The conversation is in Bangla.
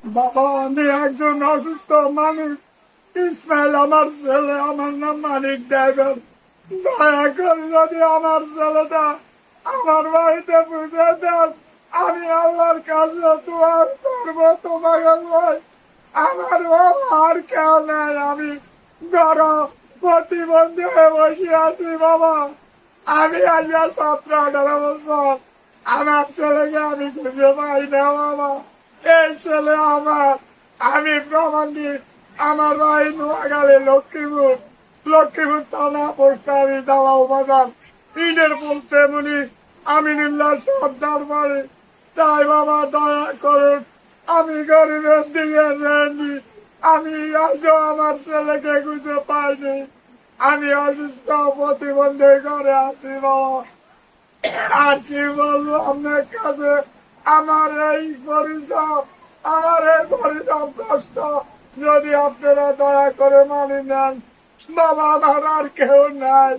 বাবা, আমি একজন অসুস্থ মানুষ। ইসমাইল আমার ছেলে, আমার নাম মানিক ড্রাইভার। দয়া করে যদি আমার ছেলেটা আমার বাড়িতে বুঝে দেন, আমি আল্লাহর কাছে দোয়া করবো তোমাকে লই। আমার বাবা আর কেউ নাই, আমি গরম প্রতিবন্ধী হয়ে বসে আছি বাবা। আমি আজ 17-18 বছর, আমার ছেলেকে আমি খুঁজে পাই না বাবা। এই ছেলে আমার, আমি প্রমাণ দিই। আমার ভাই নোয়াখালী লক্ষ্মীপুর থানা পোস্ট, আমি দালাল বাজার ইটের বলতে মনি আমিনুল্লাহ সর্দার বাড়ি। তাই বাবা দয়া করুন, আমি গরিবের দিকে যাইনি। আমি আজও আমার ছেলেকে খুঁজে পাইনি। আমি অসুস্থ প্রতিবন্ধী করে আছি বাবা। আর কি বলবো আপনার কাছে, আমার এই পরিশ্রম, আমার এই পরিশ্রম কষ্ট যদি আপনারা দয়া করে মানি নেন বাবা, আমার আর কেউ নাই।